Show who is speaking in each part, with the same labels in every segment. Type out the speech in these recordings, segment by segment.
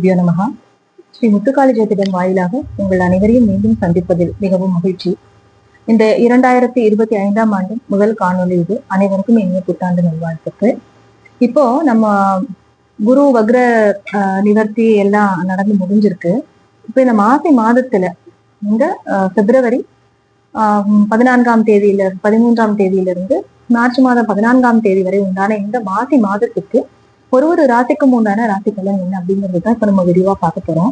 Speaker 1: குருபியோ நமகா. ஸ்ரீ முத்துக்காளி ஜோதிடம் வாயிலாக உங்கள் அனைவரையும் மீண்டும் சந்திப்பதில் மிகவும் மகிழ்ச்சி. இந்த 2025ஆம் ஆண்டு முதல் காணொலி இது. அனைவருக்கும் இனிய புத்தாண்டு நல்வாழ்த்துக்கள். இப்போ நம்ம குரு வக்ர நிவர்த்தி எல்லாம் நடந்து முடிஞ்சிருக்கு. இப்போ இந்த மாசி மாதத்துல இந்த பிப்ரவரி 14ஆம் தேதியில 13ஆம் தேதியிலிருந்து மார்ச் மாதம் 14ஆம் தேதி வரை உண்டான இந்த மாசி மாதத்துக்கு ஒரு ராசிக்கும் உண்டான ராசி பலன் என்ன அப்படிங்கிறதுதான் இப்ப நம்ம விரிவா பார்க்க போறோம்.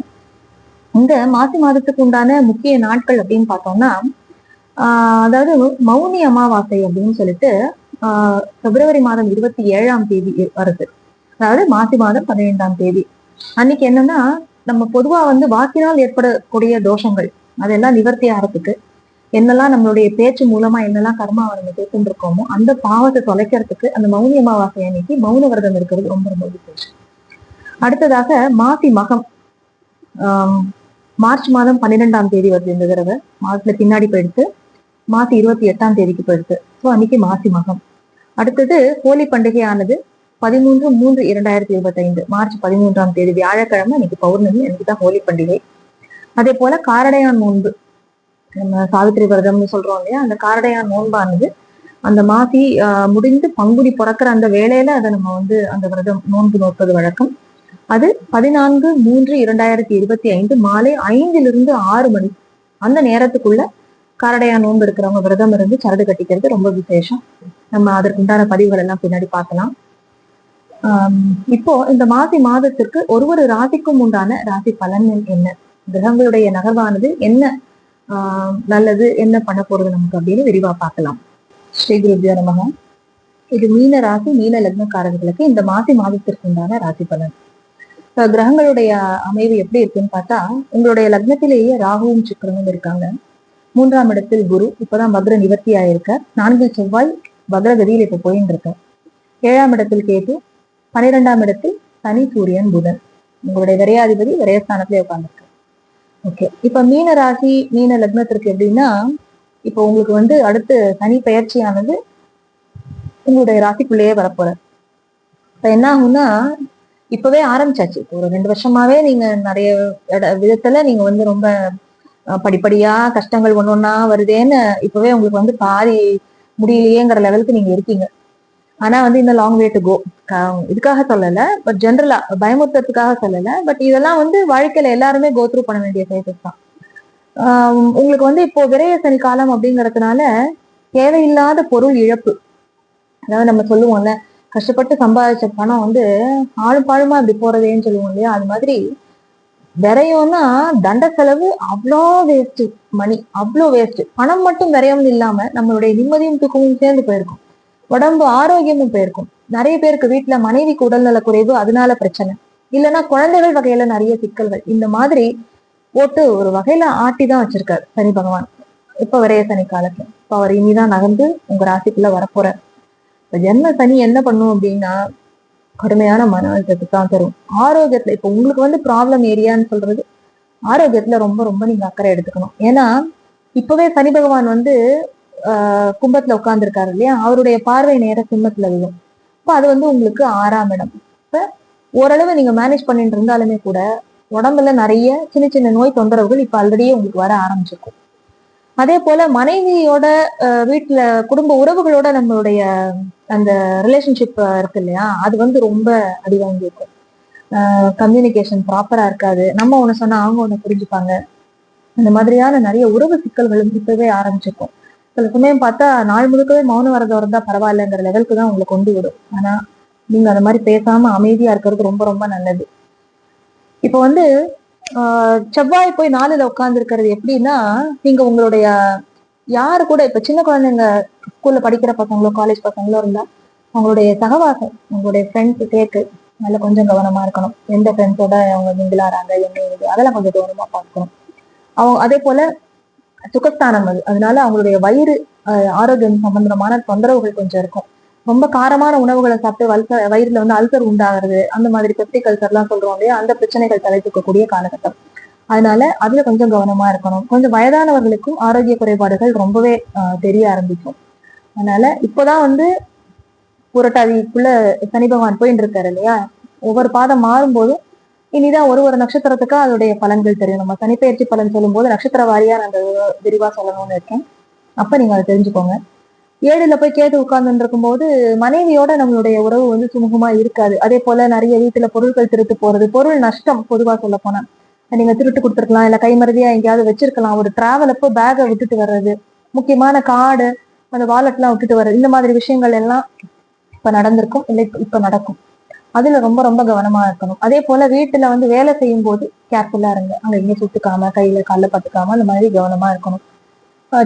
Speaker 1: இந்த மாசி மாதத்துக்கு உண்டான முக்கிய நாட்கள் அப்படின்னு பார்த்தோம்னா அதாவது மௌனி அமாவாசை அப்படின்னு சொல்லிட்டு பிப்ரவரி மாதம் 27ஆம் தேதி வருது. அதாவது மாசி மாதம் 15ஆம் தேதி அன்னைக்கு என்னன்னா, நம்ம பொதுவா வாக்கினால் ஏற்படக்கூடிய தோஷங்கள் அதெல்லாம் நிவர்த்தி ஆகிறதுக்கு என்னெல்லாம் நம்மளுடைய பேச்சு மூலமா என்னெல்லாம் கர்மாவை நம்ம கேட்டு இருக்கோமோ அந்த பாவத்தை தொலைக்கிறதுக்கு அந்த மௌனி அமாவாசை அன்னைக்கு மௌன விரதம் இருக்கிறது ரொம்ப ரொம்ப விசேஷம். அடுத்ததாக மாசி மகம் மார்ச் மாதம் 12ஆம் தேதி வருது. இந்த தடவை மாசத்துல பின்னாடி போயிடுத்து மாசி 28ஆம் தேதிக்கு போயிடுது. ஸோ அன்னைக்கு மாசி மகம். அடுத்தது ஹோலி பண்டிகையானது 13/3/2025 மார்ச் 13ஆம் தேதி வியாழக்கிழமை அன்னைக்கு பௌர்ணமி, அன்னைக்குதான் ஹோலி பண்டிகை. அதே போல காரடையான் நோன்பு, நம்ம சாவித்திரி விரதம்னு சொல்றோம் இல்லையா, அந்த காரடையான் நோன்பானது அந்த மாசி முடிந்து பங்குனி பிறக்கிற அந்த வேளையில அதை நம்ம அந்த விரதம் நோன்பு நோற்பது வழக்கம். அது 14/3/2025 மாலை 5லிருந்து 6 மணி அந்த நேரத்துக்குள்ள காரடையான் நோன்பு இருக்கிறவங்க விரதம் இருந்து சரடு கட்டிக்கிறது ரொம்ப விசேஷம். நம்ம அதற்குண்டான பதிவுகள் எல்லாம் பின்னாடி பார்க்கலாம். இப்போ இந்த மாசி மாதத்திற்கு ஒரு ராசிக்கும் உண்டான ராசி பலன்கள் என்ன, கிரகங்களுடைய நகர்வானது என்ன நல்லது என்ன பண்ண போறது நமக்கு அப்படின்னு விரிவா பார்க்கலாம். ஸ்ரீ குருபியோ நமகா. இது மீன ராசி மீன லக்னக்காரர்களுக்கு இந்த மாசி மாதத்திற்கு உண்டான ராசி பலன். கிரகங்களுடைய அமைவு எப்படி இருக்குன்னு பார்த்தா, உங்களுடைய லக்னத்திலேயே ராகுவும் சுக்கிரனும் இருக்காங்க. 3ஆம் இடத்தில் குரு இப்பதான் வக்ர நிவர்த்தி ஆயிருக்க. 4 செவ்வாய் வக்ரகதியில் இப்ப போயின்னு இருக்க. 7ஆம் இடத்தில் கேது, 12ஆம் இடத்தில் சனி சூரியன் புதன். உங்களுடைய விரையாதிபதி விரயஸ்தானத்திலே உட்கார்ந்துருக்கு. ஓகே, இப்ப மீன ராசி மீன லக்னத்திற்கு எப்படின்னா, இப்போ உங்களுக்கு அடுத்து சனி பயிற்சியானது உங்களுடைய ராசிக்குள்ளேயே வரப்போற. இப்ப என்ன ஆகும்னா, இப்பவே ஆரம்பிச்சாச்சு. ஒரு 2 வருஷமாவே நீங்க நிறைய விதத்துல நீங்க ரொம்ப படிப்படியா கஷ்டங்கள் ஒன்னொன்னா வருதேன்னு இப்பவே உங்களுக்கு பாதி முடியலையேங்கிற லெவலுக்கு நீங்க இருக்கீங்க. ஆனா இந்த லாங் வே டு கோ. இதுக்காக சொல்லல, பட் ஜென்ரலா பயமுறுத்துறதுக்காக சொல்லல. பட் இதெல்லாம் வாழ்க்கையில எல்லாருமே கோ த்ரூ பண்ண வேண்டிய கேசஸ் தான். உங்களுக்கு இப்போ விரைய சனி காலம் அப்படிங்கறதுனால தேவையில்லாத பொருள் இழப்பு, அதாவது நம்ம சொல்லுவோம்ல, கஷ்டப்பட்டு சம்பாதிச்ச பணம் ஆளும் பாழுமா அப்படி போறதேன்னு சொல்லுவோம் இல்லையா, அது மாதிரி விரையம்னா தண்ட செலவு அவ்வளோ வேஸ்ட், மணி அவ்வளோ வேஸ்ட். பணம் மட்டும் விரயம் இல்லாம நம்மளுடைய நிம்மதியும் தூக்கமும் சேர்ந்து போயிருக்கும், உடம்பு ஆரோக்கியமும் போயிருக்கும். நிறைய பேருக்கு வீட்டுல மனைவிக்கு உடல்நல குறைவு, அதனால பிரச்சனை, இல்லைன்னா குழந்தைகள் வகையில நிறைய சிக்கல்கள், இந்த மாதிரி போட்டு ஒரு வகையில ஆட்டிதான் வச்சிருக்காரு சனி பகவான் இப்ப விரைய சனி காலத்துல. இப்ப அவர் இனிதான் நகர்ந்து உங்க ராசிக்குள்ள வரப்போறார். இப்ப ஜென்ம சனி என்ன பண்ணும் அப்படின்னா, கடுமையான மன அழுத்தத்தை தான் தரும். ஆரோக்கியத்துல இப்ப உங்களுக்கு ப்ராப்ளம் ஏரியான்னு சொல்றது ஆரோக்கியத்துல ரொம்ப ரொம்ப நீங்க அக்கறை எடுத்துக்கணும். ஏன்னா இப்பவே சனி பகவான் கும்பத்துல உட்கார்ந்துருக்காரு இல்லையா, அவருடைய பார்வை நேர சிம்மத்துல விழும். இப்ப அது உங்களுக்கு 6ஆம் இடம். இப்ப ஓரளவு நீங்க மேனேஜ் பண்ணிட்டு இருந்தாலுமே கூட உடம்புல நிறைய சின்ன சின்ன நோய் தொந்தரவுகள் இப்ப ஆல்ரெடியே உங்களுக்கு வர ஆரம்பிச்சிருக்கும். அதே போல மனைவியோட வீட்டுல குடும்ப உறவுகளோட நம்மளுடைய அந்த ரிலேஷன்ஷிப் இருக்கு இல்லையா, அது ரொம்ப அடி வாங்கியிருக்கும். கம்யூனிகேஷன் ப்ராப்பரா இருக்காது. நம்ம ஒண்ணு சொன்னா அவங்க ஒண்ணு புரிஞ்சுப்பாங்க. இந்த மாதிரியான நிறைய உறவு சிக்கல்களும் இப்பவே ஆரம்பிச்சிருக்கும். சில சமயம் பார்த்தா நாள் முழுக்கவே மௌன வரதம் இருந்தா பரவாயில்லங்கிற லெவலுக்கு தான் உங்களை கொண்டு விடும். ஆனா நீங்க அந்த மாதிரி பேசாம அமைதியா இருக்கிறது ரொம்ப ரொம்ப நல்லது. இப்போ செவ்வாய் போய் 4ல உட்கார்ந்து இருக்கிறது எப்படின்னா, நீங்க உங்களுடைய யாரு கூட இப்ப சின்ன குழந்தைங்க ஸ்கூல்ல படிக்கிற பசங்களோ காலேஜ் பசங்களோ இருந்தா அவங்களுடைய சகவாசம், உங்களுடைய ஃப்ரெண்ட்ஸ் சேர்க்கு நல்ல கொஞ்சம் கவனமா இருக்கணும். எந்த ஃப்ரெண்ட்ஸோட அவங்க மிங்கிலாறாங்க என்ன இது அதெல்லாம் கொஞ்சம் கவனமா பார்க்கணும். அதே போல சுகஸ்தானம் அதனால அவங்களுடைய வயிறு ஆரோக்கியம் சம்பந்தமான தொந்தரவுகள் கொஞ்சம் இருக்கும். ரொம்ப காரமான உணவுகளை சாப்பிட்டு வயிறுல அல்சர் உண்டாகிறது, அந்த மாதிரி பெப்டிக் அல்சர் எல்லாம் சொல்றோம் இல்லையா, அந்த பிரச்சனைகள் தலைத்தூக்கக்கூடிய காலகட்டம். அதனால அதுல கொஞ்சம் கவனமா இருக்கணும். கொஞ்சம் வயதானவர்களுக்கும் ஆரோக்கிய குறைபாடுகள் ரொம்பவே தெரிய ஆரம்பிக்கும். அதனால இப்பதான் புரட்டாதிக்குள்ள சனி பகவான் போயிட்டு இருக்காரு இல்லையா, ஒவ்வொரு பாதம் மாறும்போதும் இனிதான் ஒரு ஒரு நட்சத்திரத்துக்கு அதோடைய பலன்கள் தெரியும். நம்ம சனிப்பெயர்ச்சி பலன் சொல்லும் போது நட்சத்திர வாரியா நான் அந்த விரிவா சொல்லணும்னு இருக்கேன். அப்ப நீங்க அதை தெரிஞ்சுக்கோங்க. 7ல போய் கேது உட்கார்ந்து இருக்கும் போது மனைவியோட நம்மளுடைய உறவு வந்து சுமூகமா இருக்காது. அதே போல நிறைய வீட்டுல பொருட்கள் திருட்டு போறது, பொருள் நஷ்டம் பொதுவா சொல்ல போனா நீங்க திருட்டு கொடுத்துருக்கலாம், இல்ல கைமறதியா எங்கேயாவது வச்சிருக்கலாம். ஒரு டிராவல் அப்போ பேகை விட்டுட்டு வர்றது, முக்கியமான கார்டு, அந்த வாலெட் எல்லாம் விட்டுட்டு வர்றது, இந்த மாதிரி விஷயங்கள் எல்லாம் இப்ப நடந்திருக்கும், இல்லை இப்ப நடக்கும். அதுல ரொம்ப ரொம்ப கவனமா இருக்கணும். அதே போல வீட்டுல வந்து வேலை செய்யும் போது கேர்ஃபுல்லா இருங்க. அங்க இங்கே சுட்டுக்காம, கையில கால்ல பட்டுக்காம அந்த மாதிரி கவனமா இருக்கணும்.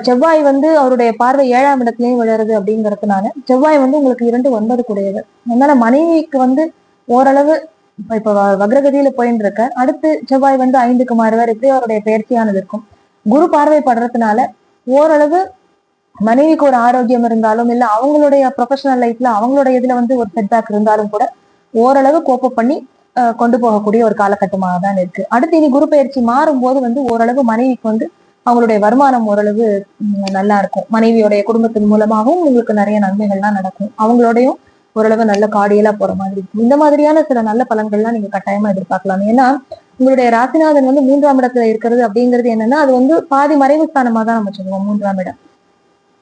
Speaker 1: செவ்வாய் வந்து அவருடைய பார்வை 7ஆம் இடத்துலயும் விழுறது அப்படிங்கறதுனால செவ்வாய் வந்து உங்களுக்கு 2 9 கூடியது. அதனால மனைவிக்கு வந்து ஓரளவு இப்ப வக்ரகதியில போயின்னு இருக்க, அடுத்து செவ்வாய் வந்து 5க்கு மாறுவார். இப்படி அவருடைய பயிற்சியானது இருக்கும். குரு பார்வைப்படுறதுனால ஓரளவு மனைவிக்கு ஒரு ஆரோக்கியம் இருந்தாலும், இல்ல அவங்களுடைய ப்ரொஃபஷனல் லைஃப்ல அவங்களுடைய இதுல வந்து ஒரு செட்பேக் இருந்தாலும் கூட ஓரளவு கோப்பப் பண்ணி கொண்டு போகக்கூடிய ஒரு காலகட்டமாக தான் இருக்கு. அடுத்து இனி குரு பயிற்சி மாறும் போது வந்து ஓரளவு மனைவிக்கு வந்து அவங்களுடைய வருமானம் ஓரளவு நல்லா இருக்கும். மனைவியோடைய குடும்பத்தின் மூலமாகவும் உங்களுக்கு நிறைய நன்மைகள்லாம் நடக்கும். அவங்களோடையும் ஓரளவு நல்ல காடியலா போற மாதிரி இருக்கும். இந்த மாதிரியான சில நல்ல பலன்கள்லாம் நீங்க கட்டாயமா எதிர்பார்க்கலாம். ஏன்னா உங்களுடைய ராசிநாதன் வந்து 3ஆம் இடத்துல இருக்கிறது அப்படிங்கிறது என்னன்னா, அது வந்து பாதி மறைவு ஸ்தானமா தான் நம்ம சொல்லுவோம் 3ஆம் இடம்.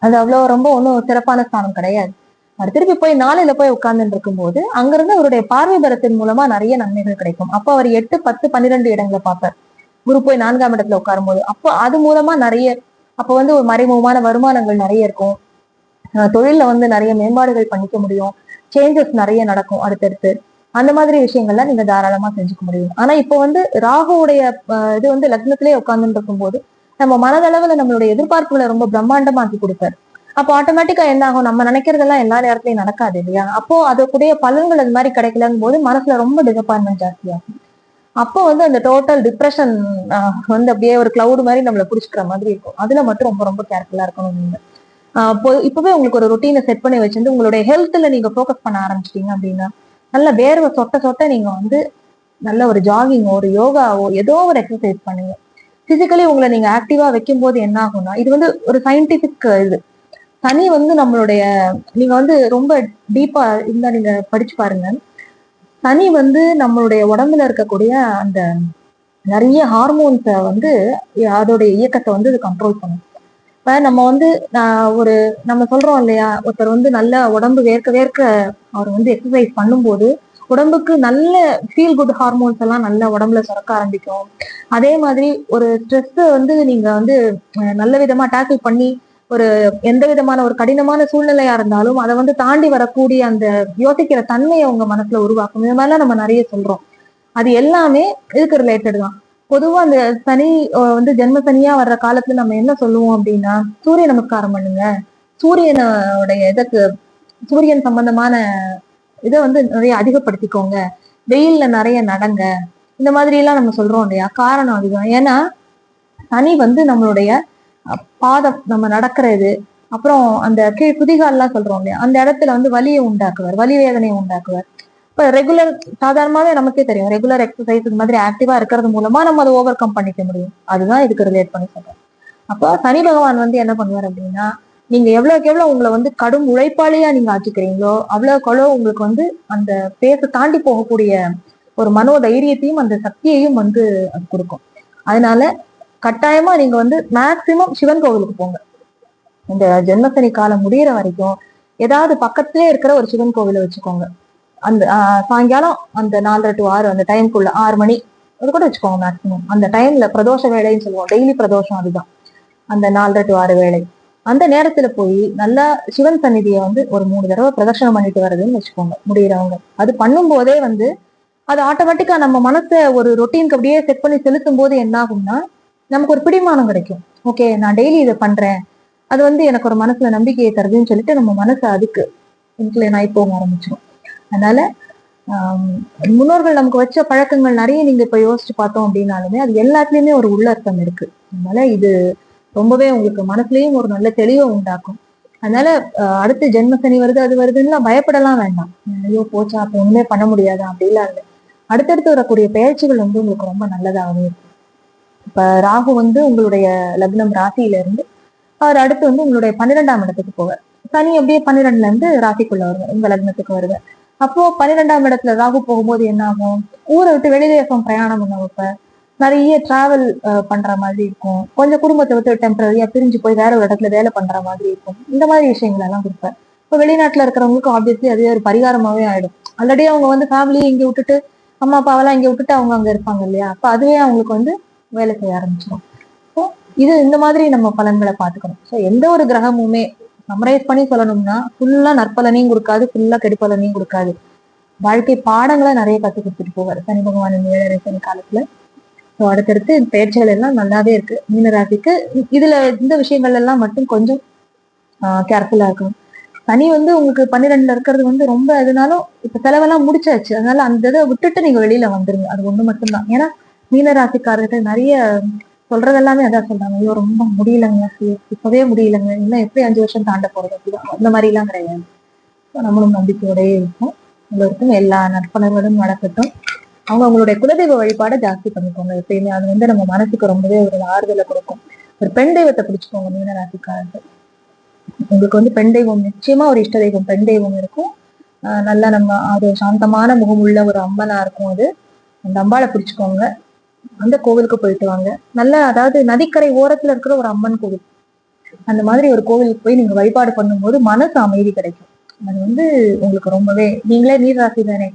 Speaker 1: அது அவ்வளவு ரொம்ப ஒன்றும் சிறப்பான ஸ்தானம் கிடையாது. அது திருப்பி போய் 4ல போய் உட்கார்ந்துட்டு இருக்கும் போது அங்கிருந்து அவருடைய பார்வை பலத்தின் மூலமா நிறைய நன்மைகள் கிடைக்கும். அப்போ அவர் 8, 10, 12 இடங்களை பார்ப்பார். குரு போய் 4ஆம் இடத்துல உட்காரும் போது அப்போ அது மூலமா நிறைய அப்போ வந்து ஒரு மறைமுகமான வருமானங்கள் நிறைய இருக்கும். தொழில்ல வந்து நிறைய மேம்பாடுகள் பண்ணிக்க முடியும். சேஞ்சஸ் நிறைய நடக்கும் அடுத்தடுத்து. அந்த மாதிரி விஷயங்கள்லாம் நீங்க தாராளமா செஞ்சுக்க முடியும். ஆனா இப்போ வந்து ராகுவுடைய இது வந்து லக்னத்திலேயே உட்கார்ந்துட்டு இருக்கும் போது நம்ம மனதளவுல நம்மளுடைய எதிர்பார்ப்புகளை ரொம்ப பிரம்மாண்டமாக்கி கொடுப்பாரு. அப்போ ஆட்டோமேட்டிக்கா என்ன ஆகும், நம்ம நினைக்கிறதெல்லாம் எல்லா நேரத்திலயும் நடக்காது இல்லையா? அப்போ அதற்குடைய பலன்கள் அது மாதிரி கிடைக்கலன்னு போது மனசுல ரொம்ப டிசப்பாயின்மெண்ட் ஜாஸ்தியாகும். அப்போ வந்து அந்த டோட்டல் டிப்ரெஷன் வந்து அப்படியே ஒரு கிளவுட் மாதிரி நம்மளை புடிச்சுக்கிற மாதிரி இருக்கும். அதுல மட்டும் ரொம்ப ரொம்ப கேர்ஃபுல்லா இருக்கணும் நீங்க. இப்பவே உங்களுக்கு ஒரு ரொட்டீனை செட் பண்ணி வச்சிருந்து உங்களுடைய ஹெல்த்ல நீங்க ஃபோக்கஸ் பண்ண ஆரம்பிச்சிட்டீங்க அப்படின்னா, நல்ல வேர்வை சொட்ட சொட்ட நீங்க வந்து நல்ல ஒரு ஜாகிங்கோ, ஒரு யோகாவோ, ஏதோ ஒரு எக்ஸசைஸ் பண்ணுங்க. பிசிக்கலி உங்களை நீங்க ஆக்டிவா வைக்கும் போது என்ன ஆகும்னா, இது வந்து ஒரு சயின்டிபிக் இது. சனி வந்து நம்மளுடைய நீங்க வந்து ரொம்ப டீப்பா இருந்தா நீங்க படிச்சு பாருங்க. சனி வந்து நம்மளுடைய உடம்புல இருக்கக்கூடிய அந்த நிறைய ஹார்மோன்ஸை வந்து அதோடைய இயக்கத்தை வந்து இது கண்ட்ரோல் பண்ணும். இப்ப நம்ம வந்து ஒரு நம்ம சொல்றோம் இல்லையா, ஒருத்தர் வந்து நல்ல உடம்பு வேர்க்க வேர்க்க அவர் வந்து எக்ஸசைஸ் பண்ணும்போது உடம்புக்கு நல்ல ஃபீல் குட் ஹார்மோன்ஸ் எல்லாம் நல்ல உடம்புல சுரக்க ஆரம்பிக்கும். அதே மாதிரி ஒரு ஸ்ட்ரெஸ் வந்து நீங்க வந்து நல்ல விதமா டேக்கிள் பண்ணி ஒரு எந்த விதமான ஒரு கடினமான சூழ்நிலையா இருந்தாலும் அதை வந்து தாண்டி வரக்கூடிய அந்த யோசிக்கிற தன்மையை உங்க மனசுல உருவாக்கும். இந்த மாதிரிலாம் நம்ம நிறைய சொல்றோம். அது எல்லாமே இதுக்கு ரிலேட்டட் தான். பொதுவா அந்த சனி வந்து ஜென்ம சனியா வர்ற காலத்துல நம்ம என்ன சொல்லுவோம் அப்படின்னா, சூரிய நமஸ்காரம் பண்ணுங்க, சூரியனுடைய இதுக்கு சூரியன் சம்பந்தமான இதை வந்து நிறைய அதிகப்படுத்திக்கோங்க, வெயில்ல நிறைய நடங்க, இந்த மாதிரி எல்லாம் நம்ம சொல்றோம் இல்லையா? காரணம் அதுதான். ஏன்னா சனி வந்து நம்மளுடைய பாதம், நம்ம நடக்கிறது, அப்புறம் அந்த கீழ் குதிகால்லாம் சொல்றோம் இல்லையா, அந்த இடத்துல வந்து வலியை உண்டாக்குவார், வலி வேதனையை உண்டாக்குவார். இப்ப ரெகுலர் சாதாரணமாவே நமக்கே தெரியும், ரெகுலர் எக்ஸசைஸ் இந்த மாதிரி ஆக்டிவா இருக்கிறது மூலமா நம்ம அதை ஓவர் கம் பண்ணிக்க முடியும். அதுதான் இதுக்கு ரிலேட் பண்ணி சொல்றேன். அப்போ சனி பகவான் வந்து என்ன பண்ணுவார் அப்படின்னா, நீங்க எவ்வளவுக்கு எவ்வளவு உங்களை வந்து கடும் உழைப்பாளியா நீங்க ஆக்கிக்கிறீங்களோ அவ்வளவுக்கு அவ்வளவு உங்களுக்கு வந்து அந்த பேச தாண்டி போகக்கூடிய ஒரு மனோ தைரியத்தையும் அந்த சக்தியையும் வந்து அது கொடுக்கும். அதனால கட்டாயமா நீங்க வந்து மேக்சிமம் சிவன் கோவிலுக்கு போங்க. இந்த ஜென்மசனி காலம் முடியிற வரைக்கும் ஏதாவது பக்கத்திலே இருக்கிற ஒரு சிவன் கோவிலை வச்சுக்கோங்க. அந்த சாயங்காலம் அந்த 4:30 to 6 அந்த டைம்குள்ள 6 மணி அது கூட வச்சுக்கோங்க மேக்சிமம். அந்த டைம்ல பிரதோஷ வேலைன்னு சொல்லுவோம், டெய்லி பிரதோஷம் அதுதான், அந்த 4:30 to 6 வேலை. அந்த நேரத்துல போய் நல்லா சிவன் சந்நிதியை வந்து ஒரு 3 தடவை பிரதட்சணம் பண்ணிட்டு வர்றதுன்னு வச்சுக்கோங்க முடியறவங்க. அது பண்ணும் போதே வந்து அது ஆட்டோமேட்டிக்கா நம்ம மனசை ஒரு ரொட்டீனுக்கு அப்படியே செட் பண்ணி செலுத்தும் போது என்ன ஆகும்னா, நமக்கு ஒரு பிடிமானம் கிடைக்கும். ஓகே, நான் டெய்லி இதை பண்றேன், அது வந்து எனக்கு ஒரு மனசுல நம்பிக்கையை தருதுன்னு சொல்லிட்டு நம்ம மனசை அதுக்கு இன்க்ளைன் ஆகி போக ஆரம்பிச்சிடும். அதனால முன்னோர்கள் நமக்கு வச்ச பழக்கங்கள் நிறைய நீங்க இப்ப யோசிச்சு பார்த்தோம் அப்படின்னாலுமே அது எல்லாத்துலயுமே ஒரு உள்ளர்த்தம் இருக்கு. அதனால இது ரொம்பவே உங்களுக்கு மனசுலயும் ஒரு நல்ல தெளிவை உண்டாக்கும். அதனால அடுத்து ஜென்ம சனி வருது அது வருதுன்னா பயப்படலாம் வேண்டாம். ஐயோ போச்சா அப்ப ஒண்ணுமே பண்ண முடியாதா அப்படிலாம் இல்லை. அடுத்தடுத்து வரக்கூடிய பயிற்சிகள் வந்து உங்களுக்கு ரொம்ப நல்லதாகவே இருக்கும். இப்ப ராகு வந்து உங்களுடைய லக்னம் ராசியில இருந்து அவர் அடுத்து வந்து உங்களுடைய 12ஆம் இடத்துக்கு போவார். சனி அப்படியே 12ல இருந்து ராசிக்குள்ள வருவார், உங்க லக்னத்துக்கு வருவார். அப்போ 12ஆம் இடத்துல ராகு போகும்போது என்ன ஆகும், ஊரை விட்டு வெளிதேசம் பிரயாணம் பண்ண வைப்ப, நிறைய டிராவல் பண்ற மாதிரி இருக்கும், கொஞ்சம் குடும்பத்தை விட்டு டெம்பரரியா பிரிஞ்சு போய் வேற ஒரு இடத்துல வேலை பண்ற மாதிரி இருக்கும், இந்த மாதிரி விஷயங்கள் எல்லாம் கொடுப்பேன். இப்போ வெளிநாட்டுல இருக்கிறவங்களுக்கு ஆப்வியஸ்லி அதுவே ஒரு பரிகாரமாவே ஆயிடும். ஆல்ரெடி அவங்க வந்து ஃபேமிலியை இங்க விட்டுட்டு அம்மா அப்பாவெல்லாம் இங்க விட்டுட்டு அவங்க அங்க இருப்பாங்க இல்லையா, அப்ப அதுவே அவங்களுக்கு வந்து வேலை செய்ய ஆரம்பிச்சிடும். ஸோ இது இந்த மாதிரி நம்ம பலன்களை பார்த்துக்கணும். ஸோ எந்த ஒரு கிரகமுமே சமரைஸ் பண்ணி சொல்லணும்னா ஃபுல்லா நற்பலனையும் கொடுக்காது, ஃபுல்லா கெடுப்பலனையும் கொடுக்காது. வாழ்க்கை பாடங்களை நிறைய கத்து கொடுத்துட்டு போவார் சனி பகவானின் 7.5 சனி காலத்துல. ஸோ அடுத்தடுத்து பயிற்சிகள் எல்லாம் நல்லாவே இருக்கு மீனராசிக்கு. இதுல இந்த விஷயங்கள் எல்லாம் மட்டும் கொஞ்சம் கேர்ஃபுல்லா இருக்கணும். சனி வந்து உங்களுக்கு 12ல இருக்கிறது வந்து ரொம்ப எதுனாலும் இப்ப செலவெல்லாம் முடிச்சாச்சு, அதனால அந்த இதை விட்டுட்டு நீங்க வெளியில வந்துருங்க. அது ஒண்ணு மட்டும்தான். ஏன்னா மீனராசிக்காரர்கள் நிறைய சொல்றது எல்லாமே அதான் சொல்றாங்க, ஐயோ ரொம்ப முடியலங்க, இப்பவே முடியலங்க, இன்னும் எப்படி 5 வருஷம் தாண்ட போறது அப்படிதான். அந்த மாதிரி எல்லாம் கிடையாது. நம்மளும் நம்பிக்கையோடயே இருக்கும். உங்களுக்கும் எல்லா நற்பலன்களும் நடக்கட்டும். அவங்க அவங்களுடைய குலதெய்வ வழிபாடை ஜாஸ்தி பண்ணிக்கோங்க எப்பயுமே. அது வந்து நம்ம மனசுக்கு ரொம்பவே ஒரு ஆறுதலை கொடுக்கும். ஒரு பெண் தெய்வத்தை பிடிச்சுக்கோங்க மீனராசிக்காரர்கள். உங்களுக்கு வந்து பெண் தெய்வம் நிச்சயமா ஒரு இஷ்ட தெய்வம் பெண் தெய்வம் இருக்கும். நல்லா நம்ம அது சாந்தமான முகம் உள்ள ஒரு அம்மனா இருக்கும். அது அந்த அம்பாளை பிடிச்சுக்கோங்க. அந்த கோவிலுக்கு போயிட்டு வாங்க. நல்ல அதாவது நதிக்கரை ஓரத்துல இருக்கிற ஒரு அம்மன் கோவில், அந்த மாதிரி ஒரு கோவிலுக்கு போய் நீங்க வழிபாடு பண்ணும்போது மனசு அமைதி கிடைக்கும். அது வந்து உங்களுக்கு ரொம்பவே, நீங்களே நீர் ராசி தானே,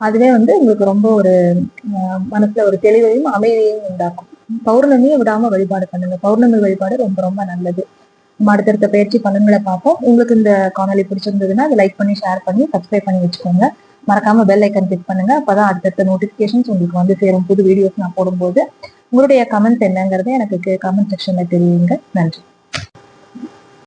Speaker 1: அதுவே வந்து உங்களுக்கு ரொம்ப ஒரு மனசுல ஒரு தெளிவையும் அமைதியையும் உண்டாக்கும். பௌர்ணமியை விடாம வழிபாடு பண்ணுங்க. பௌர்ணமி வழிபாடு ரொம்ப ரொம்ப நல்லது. நம்ம அடுத்தடுத்த பயிற்சி பலன்களை பார்ப்போம். உங்களுக்கு இந்த காணொலி பிடிச்சிருந்ததுன்னா அதை லைக் பண்ணி ஷேர் பண்ணி சப்ஸ்கிரைப் பண்ணி வச்சுக்கோங்க. மறக்காம பெல் ஐக்கன் கிளிக் பண்ணுங்க. அப்பதான் அடுத்தடுத்த நோட்டிபிகேஷன்ஸ் உங்களுக்கு வந்து சேரும் புது வீடியோஸ் நான் போடும்போது. உங்களுடைய கமெண்ட்ஸ் என்னங்கிறத எனக்கு கமெண்ட் செக்ஷன்ல தெரியுங்க. நன்றி.